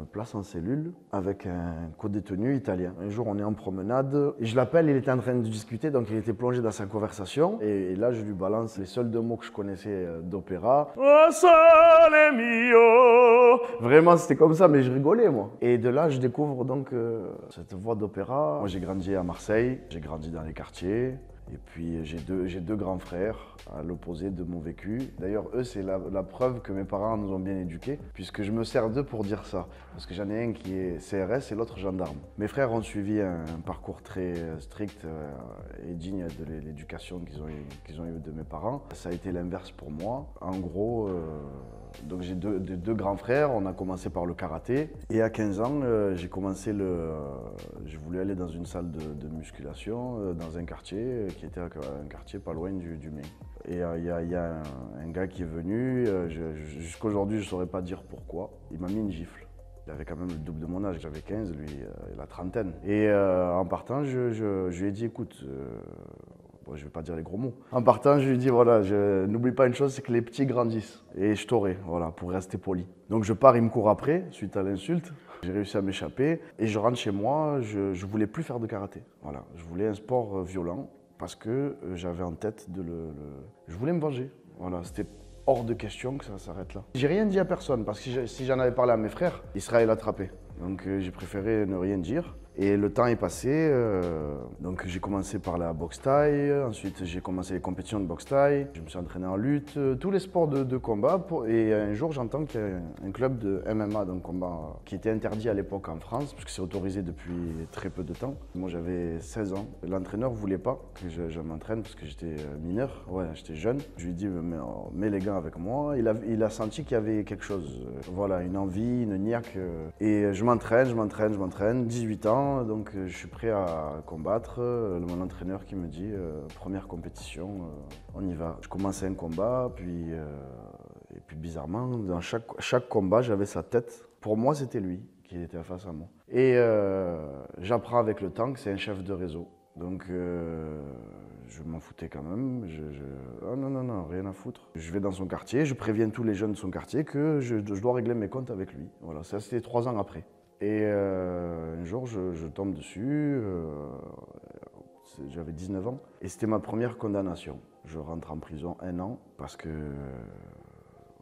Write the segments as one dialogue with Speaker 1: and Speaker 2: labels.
Speaker 1: me place en cellule avec un co-détenu italien. Un jour, on est en promenade et je l'appelle, il était en train de discuter, donc il était plongé dans sa conversation. Et là, je lui balance les seuls deux mots que je connaissais d'opéra. Oh, sole mio. Vraiment, c'était comme ça, mais je rigolais, moi. Et de là, je découvre donc cette voix d'opéra. Moi, j'ai grandi à Marseille, j'ai grandi dans les quartiers. Et puis j'ai deux grands frères à l'opposé de mon vécu. D'ailleurs, eux, c'est la preuve que mes parents nous ont bien éduqués, puisque je me sers d'eux pour dire ça. Parce que j'en ai un qui est CRS et l'autre gendarme. Mes frères ont suivi un parcours très strict et digne de l'éducation qu'ils ont eu de mes parents. Ça a été l'inverse pour moi. En gros, donc j'ai deux grands frères, on a commencé par le karaté. Et à 15 ans, j'ai commencé je voulais aller dans une salle de musculation dans un quartier qui était un quartier pas loin du mien. Et il y a un gars qui est venu, jusqu'à aujourd'hui je ne saurais pas dire pourquoi, il m'a mis une gifle. Il avait quand même le double de mon âge, j'avais 15, lui la trentaine. Et en partant, je lui ai dit écoute, bon, je ne vais pas dire les gros mots. En partant, je lui ai dit voilà, n'oublie pas une chose, c'est que les petits grandissent. Et je t'aurai, voilà, pour rester poli. Donc je pars, il me court après, suite à l'insulte. J'ai réussi à m'échapper et je rentre chez moi, je voulais plus faire de karaté. Voilà, je voulais un sport violent parce que j'avais en tête je voulais me venger. Voilà, c'était hors de question que ça s'arrête là. J'ai rien dit à personne parce que si j'en avais parlé à mes frères, ils seraient allés l'attraper. Donc j'ai préféré ne rien dire. Et le temps est passé, donc j'ai commencé par la boxe thaï, ensuite j'ai commencé les compétitions de boxe thaï, je me suis entraîné en lutte, tous les sports de combat. Et un jour j'entends qu'il y a un club de MMA, donc combat, qui était interdit à l'époque en France, parce que c'est autorisé depuis très peu de temps. Moi j'avais 16 ans, l'entraîneur ne voulait pas que je m'entraîne parce que j'étais mineur, ouais, j'étais jeune. Je lui ai dit mets les gants avec moi, il a senti qu'il y avait quelque chose, voilà, une envie, une niaque. Et je m'entraîne, 18 ans. Donc je suis prêt à combattre. Mon entraîneur qui me dit première compétition, on y va. Je commençais un combat, et puis bizarrement, dans chaque combat, j'avais sa tête. Pour moi, c'était lui qui était face à moi. Et j'apprends avec le temps que c'est un chef de réseau. Donc je m'en foutais quand même. Oh non, rien à foutre. Je vais dans son quartier, je préviens tous les jeunes de son quartier que je dois régler mes comptes avec lui. Voilà, ça c'était 3 ans après. Et un jour, je tombe dessus, j'avais 19 ans, et c'était ma première condamnation. Je rentre en prison 1 an parce que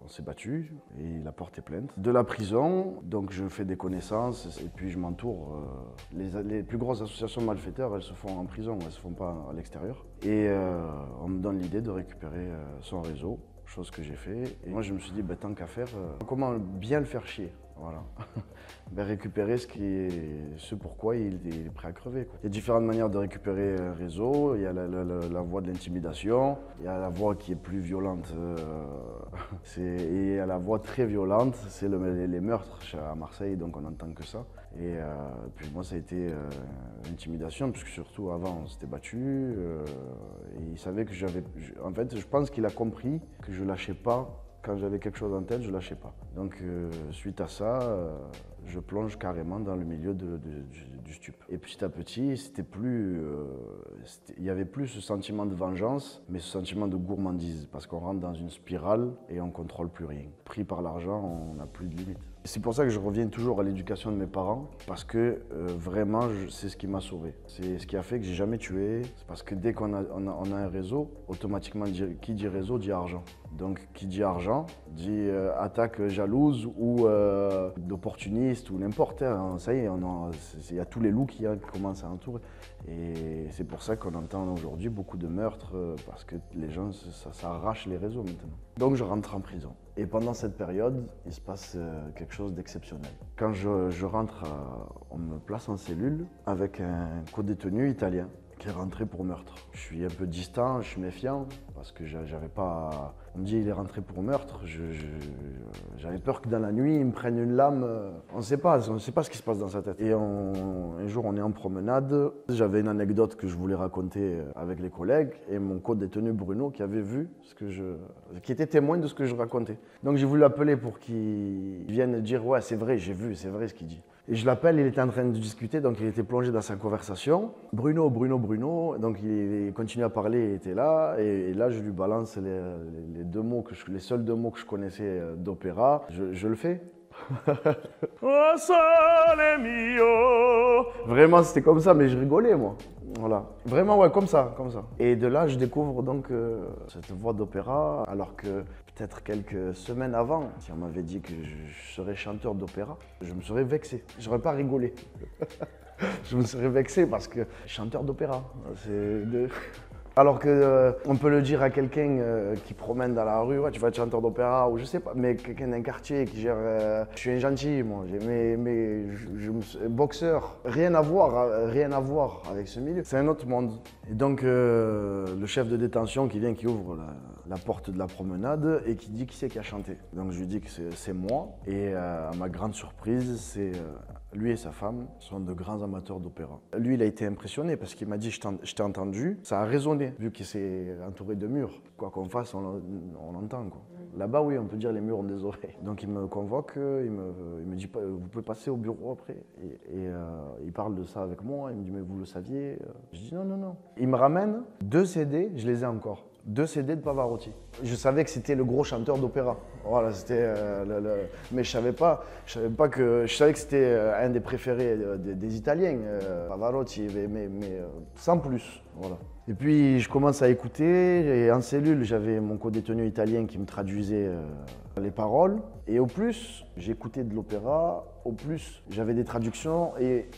Speaker 1: on s'est battu et il a porté plainte. De la prison, donc je fais des connaissances et puis je m'entoure. Les plus grosses associations de malfaiteurs, elles se font en prison, elles ne se font pas à l'extérieur. Et on me donne l'idée de récupérer son réseau, chose que j'ai fait. Et moi je me suis dit, tant qu'à faire, comment bien le faire chier. Voilà. Récupérer ce pourquoi il est prêt à crever, quoi. Il y a différentes manières de récupérer un réseau. Il y a la voie de l'intimidation, il y a la voie qui est plus violente, et il y a la voie très violente, c'est les meurtres à Marseille, donc on n'entend que ça. Et puis moi ça a été l'intimidation, puisque surtout avant on s'était battu, et il savait que en fait je pense qu'il a compris que je lâchais pas. Quand j'avais quelque chose en tête, je ne lâchais pas. Donc, suite à ça, je plonge carrément dans le milieu du stup. Et petit à petit, il n'y avait plus ce sentiment de vengeance, mais ce sentiment de gourmandise, parce qu'on rentre dans une spirale et on ne contrôle plus rien. Pris par l'argent, on n'a plus de limite. C'est pour ça que je reviens toujours à l'éducation de mes parents, parce que vraiment, c'est ce qui m'a sauvé. C'est ce qui a fait que j'ai jamais tué. C'est parce que dès qu'on a un réseau, automatiquement, qui dit réseau dit argent. Donc, qui dit argent dit attaque jalouse ou d'opportuniste ou n'importe. Hein. Ça y est, il y a tous les loups qui commencent à entourer. Et c'est pour ça qu'on entend aujourd'hui beaucoup de meurtres, parce que les gens, ça arrache les réseaux maintenant. Donc, je rentre en prison. Et pendant cette période, il se passe quelque chose d'exceptionnel. Quand je rentre, on me place en cellule avec un co-détenu italien qui est rentré pour meurtre. Je suis un peu distant, je suis méfiant, parce que j'avais pas... On me dit il est rentré pour meurtre, j'avais peur que dans la nuit, il me prenne une lame. On ne sait pas ce qui se passe dans sa tête. Et un jour, on est en promenade, j'avais une anecdote que je voulais raconter avec les collègues, et mon co-détenu Bruno, qui avait vu qui était témoin de ce que je racontais. Donc j'ai voulu l'appeler pour qu'il vienne dire ouais c'est vrai, j'ai vu, c'est vrai ce qu'il dit. Et je l'appelle, il était en train de discuter, donc il était plongé dans sa conversation. Bruno, donc il continue à parler, il était là, et là je lui balance les seuls deux mots que je connaissais d'opéra. Je le fais. Oh sole mio. Vraiment, c'était comme ça, mais je rigolais, moi. Voilà. Vraiment, ouais, comme ça, comme ça. Et de là, je découvre donc cette voix d'opéra, alors que peut-être quelques semaines avant, si on m'avait dit que je serais chanteur d'opéra, je me serais vexé. J'aurais pas rigolé. Je me serais vexé parce que chanteur d'opéra, c'est de... Alors que on peut le dire à quelqu'un qui promène dans la rue, ouais, tu vas être chanteur d'opéra ou je sais pas, mais quelqu'un d'un quartier qui gère, je suis un gentil, moi, boxeur, rien à voir avec ce milieu. C'est un autre monde. Et donc le chef de détention qui vient, qui ouvre la porte de la promenade et qui dit qui c'est qui a chanté. Donc je lui dis que c'est moi et à ma grande surprise, c'est lui et sa femme sont de grands amateurs d'opéra. Lui, il a été impressionné parce qu'il m'a dit je t'ai entendu, ça a résonné vu qu'il s'est entouré de murs. Quoi qu'on fasse, on entend, quoi. Là-bas, oui, on peut dire les murs ont des oreilles. Donc il me convoque, il me dit vous pouvez passer au bureau après. Et il parle de ça avec moi, il me dit mais vous le saviez? Je dis non, non, non. Il me ramène 2 CD, je les ai encore. 2 CD de Pavarotti. Je savais que c'était le gros chanteur d'opéra. Voilà, c'était mais je savais pas que je savais que c'était un des préférés des Italiens, Pavarotti, mais sans plus. Voilà. Et puis je commence à écouter et en cellule, j'avais mon co-détenu italien qui me traduisait les paroles. Et au plus, j'écoutais de l'opéra, au plus, j'avais des traductions et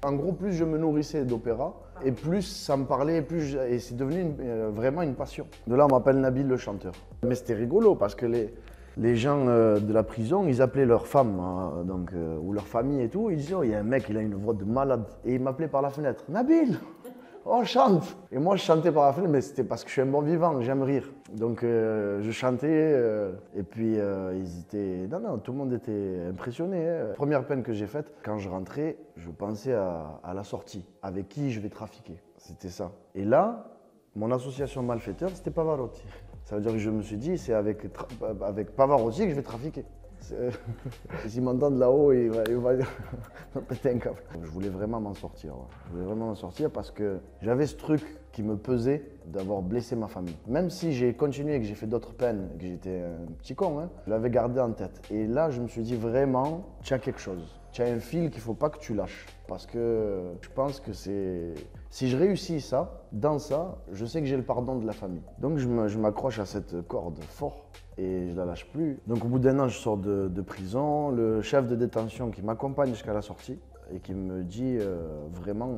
Speaker 1: en gros, plus je me nourrissais d'opéra, et plus ça me parlait, et c'est devenu vraiment une passion. De là, on m'appelle Nabil le chanteur. Mais c'était rigolo parce que les gens de la prison, ils appelaient leurs femmes ou leur famille et tout, ils disaient oh, il y a un mec, il a une voix de malade. Et ils m'appelaient par la fenêtre, Nabil, oh chante. Et moi je chantais par la fenêtre, mais c'était parce que je suis un bon vivant, j'aime rire. Donc je chantais et puis ils étaient... Non, tout le monde était impressionné. Hein. Première peine que j'ai faite, quand je rentrais, je pensais à la sortie, avec qui je vais trafiquer. C'était ça. Et là, mon association malfaiteur, c'était Pavarotti. Ça veut dire que je me suis dit, c'est avec Pavarotti que je vais trafiquer. S'ils m'entendent là-haut, il va péter un câble. Je voulais vraiment m'en sortir. Ouais. Je voulais vraiment m'en sortir parce que j'avais ce truc qui me pesait d'avoir blessé ma famille. Même si j'ai continué et que j'ai fait d'autres peines, que j'étais un petit con, hein, je l'avais gardé en tête. Et là, je me suis dit vraiment, tu as quelque chose. Tu as un fil qu'il ne faut pas que tu lâches. Parce que je pense que c'est... Si je réussis ça, dans ça, je sais que j'ai le pardon de la famille. Donc je m'accroche à cette corde fort et je la lâche plus. Donc au bout d'1 an, je sors de prison. Le chef de détention qui m'accompagne jusqu'à la sortie et qui me dit vraiment,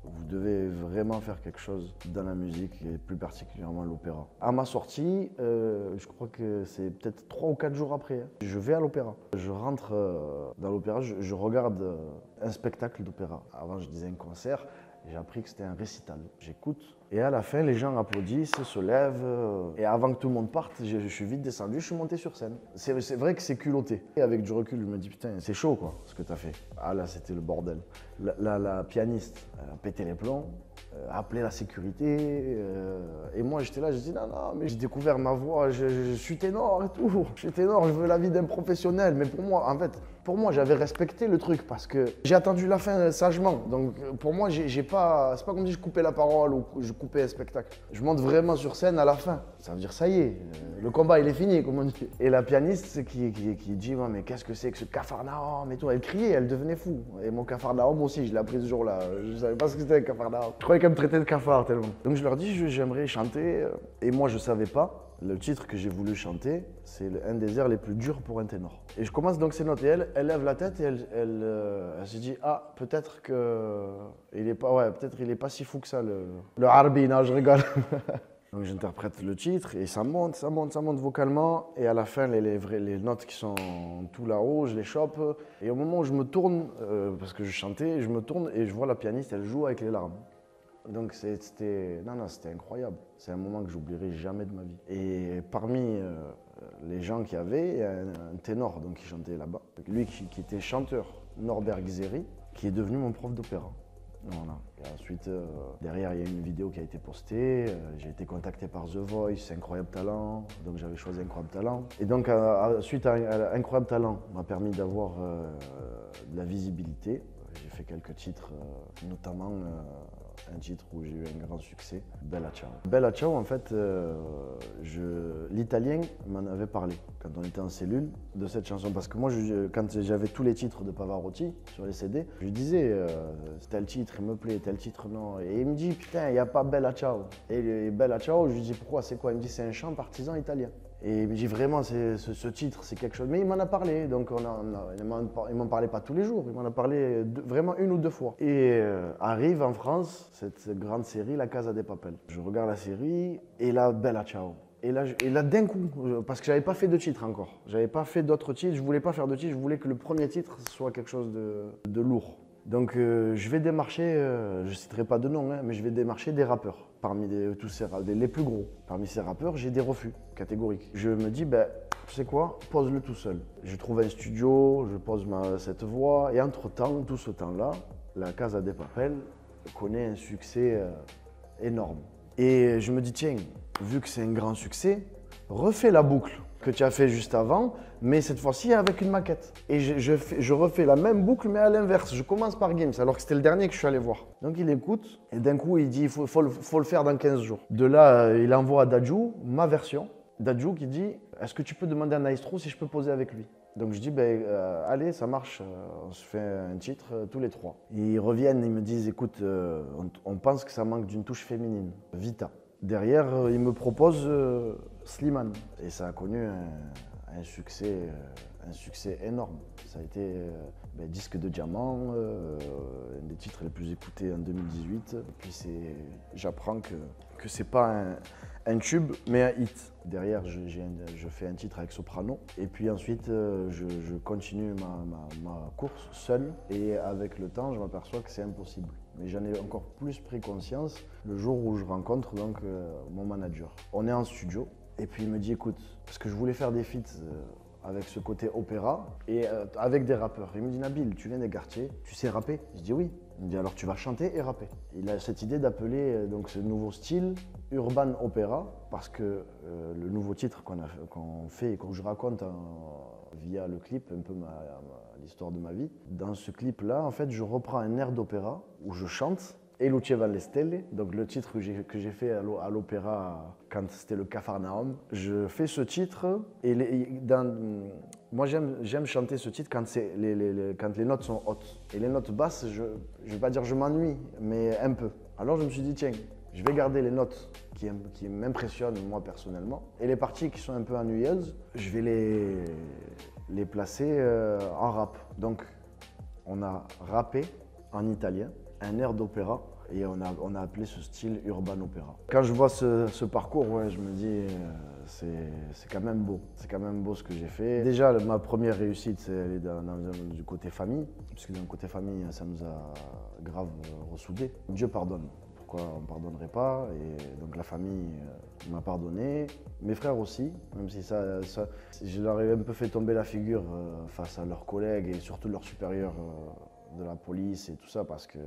Speaker 1: vous devez vraiment faire quelque chose dans la musique et plus particulièrement l'opéra. À ma sortie, je crois que c'est peut-être 3 ou 4 jours après, hein, je vais à l'opéra. Je rentre dans l'opéra, je regarde un spectacle d'opéra. Avant, je disais un concert. J'ai appris que c'était un récital. J'écoute et à la fin, les gens applaudissent, se lèvent. Et avant que tout le monde parte, je suis vite descendu, je suis monté sur scène. C'est vrai que c'est culotté. Et avec du recul, je me dis putain, c'est chaud quoi, ce que t'as fait. Ah là, c'était le bordel. La pianiste a pété les plombs, a appelé la sécurité. Et moi, j'étais là, j'ai dit non, non, mais j'ai découvert ma voix, je suis ténor et tout. Je suis ténor, je veux la vie d'un professionnel. Mais pour moi, en fait, j'avais respecté le truc parce que j'ai attendu la fin sagement. Donc pour moi, c'est pas comme si je coupais la parole ou je coupais un spectacle. Je monte vraiment sur scène à la fin. Ça veut dire ça y est, le combat il est fini, comme on dit. Et la pianiste qui dit mais qu'est-ce que c'est que ce Capharnaüm et tout, elle criait, elle devenait fou. Et mon Capharnaüm aussi, je l'ai appris ce jour-là. Je savais pas ce que c'était un Capharnaüm. Je croyais qu'elle me traitait de cafard tellement. Donc je leur dis j'aimerais chanter. Et moi je savais pas. Le titre que j'ai voulu chanter, c'est un des airs les plus durs pour un ténor. Et je commence donc ces notes et elle lève la tête et elle se dit ah peut-être il est pas si fou que ça le harbi, non je rigole. Donc j'interprète le titre et ça monte vocalement et à la fin les notes qui sont tout là-haut, je les chope et au moment où je me tourne, parce que je chantais, je me tourne et je vois la pianiste, elle joue avec les larmes. Donc c'était incroyable. C'est un moment que j'oublierai jamais de ma vie. Et parmi les gens qui avaient, il y a un ténor donc, qui chantait là-bas. Lui qui était chanteur, Norbert Gzeri, qui est devenu mon prof d'opéra. Voilà. Et ensuite, derrière, il y a une vidéo qui a été postée. J'ai été contacté par The Voice, Incroyable Talent. Donc j'avais choisi Incroyable Talent. Et donc, suite à Incroyable Talent, m'a permis d'avoir de la visibilité. J'ai fait quelques titres, notamment un titre où j'ai eu un grand succès, Bella Ciao. Bella Ciao, en fait, l'italien m'en avait parlé quand on était en cellule de cette chanson. Parce que moi, quand j'avais tous les titres de Pavarotti sur les CD, je lui disais tel titre, il me plaît, tel titre, non. Et il me dit, putain, il n'y a pas Bella Ciao. Et Bella Ciao, je lui dis, pourquoi, c'est quoi? Il me dit, c'est un chant partisan italien. Et il me dit vraiment, ce titre, c'est quelque chose. Mais il m'en a parlé, donc il m'en parlait pas tous les jours, il m'en a parlé vraiment une ou deux fois. Et arrive en France cette grande série, La Casa de Papel. Je regarde la série et là, Bella Ciao. Et là d'un coup, parce que j'avais pas fait de titre encore, j'avais pas fait d'autres titres, je voulais pas faire de titre, je voulais que le premier titre soit quelque chose de lourd. Donc je vais démarcher, je citerai pas de nom, hein, mais je vais démarcher des rappeurs. Parmi tous ces les plus gros. Parmi ces rappeurs, j'ai des refus catégoriques. Je me dis, ben, tu sais quoi, pose-le tout seul. Je trouve un studio, je pose cette voix, et entre-temps, tout ce temps-là, La Casa de Papel connaît un succès énorme. Et je me dis, tiens, vu que c'est un grand succès, refais la boucle que tu as fait juste avant, mais cette fois-ci avec une maquette. Et je refais la même boucle, mais à l'inverse. Je commence par Gims, alors que c'était le dernier que je suis allé voir. Donc il écoute, et d'un coup il dit, il faut le faire dans 15 jours. De là, il envoie à Dadju ma version. Dadju qui dit, est-ce que tu peux demander à Maestro si je peux poser avec lui? Donc je dis, ben, allez, ça marche, on se fait un titre tous les trois. Ils reviennent, ils me disent, écoute, on pense que ça manque d'une touche féminine, Vita. Derrière, ils me proposent Slimane. Et ça a connu un succès énorme. Ça a été disque de diamant, un des titres les plus écoutés en 2018. Et puis j'apprends que c'est pas un tube, mais un hit. Derrière, je fais un titre avec Soprano. Et puis ensuite, je continue ma course seul. Et avec le temps, je m'aperçois que c'est impossible. Mais j'en ai encore plus pris conscience le jour où je rencontre donc, mon manager. On est en studio. Et puis il me dit, écoute, parce que je voulais faire des feats avec ce côté opéra et avec des rappeurs. Il me dit, Nabil, tu viens des quartiers, tu sais rapper? Je dis oui. Il me dit, alors tu vas chanter et rapper. Il a cette idée d'appeler donc ce nouveau style urban opéra parce que le nouveau titre qu'on fait et que je raconte via le clip, un peu l'histoire de ma vie. Dans ce clip-là, en fait, je reprends un air d'opéra où je chante E luce va le stelle, donc le titre que j'ai fait à l'opéra quand c'était le Capharnaüm. Je fais ce titre et moi j'aime chanter ce titre quand les notes sont hautes. Et les notes basses, je ne vais pas dire je m'ennuie, mais un peu. Alors je me suis dit tiens, je vais garder les notes qui m'impressionnent moi personnellement et les parties qui sont un peu ennuyeuses, je vais les placer en rap. Donc on a rappé en italien un air d'opéra et on a appelé ce style urban opéra. Quand je vois ce parcours, ouais, je me dis c'est quand même beau. C'est quand même beau ce que j'ai fait. Déjà, ma première réussite, elle est du côté famille, puisque d'un côté famille, ça nous a grave ressoudés. Dieu pardonne. Pourquoi on ne pardonnerait pas? Et donc la famille m'a pardonné. Mes frères aussi, même si je leur ai un peu fait tomber la figure face à leurs collègues et surtout leurs supérieurs de la police et tout ça parce que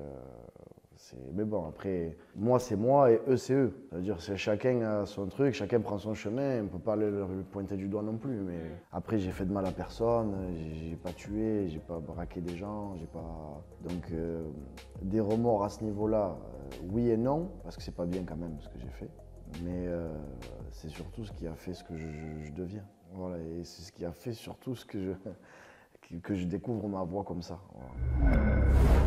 Speaker 1: mais bon, après, moi c'est moi et eux c'est eux. C'est-à-dire que chacun a son truc, chacun prend son chemin, on ne peut pas le pointer du doigt non plus. Mais après, j'ai fait de mal à personne, j'ai pas tué, j'ai pas braqué des gens, j'ai pas. Donc, des remords à ce niveau-là, oui et non, parce que c'est pas bien quand même ce que j'ai fait. Mais c'est surtout ce qui a fait ce que je deviens. Voilà, et c'est ce qui a fait surtout que je découvre ma voix comme ça. Voilà.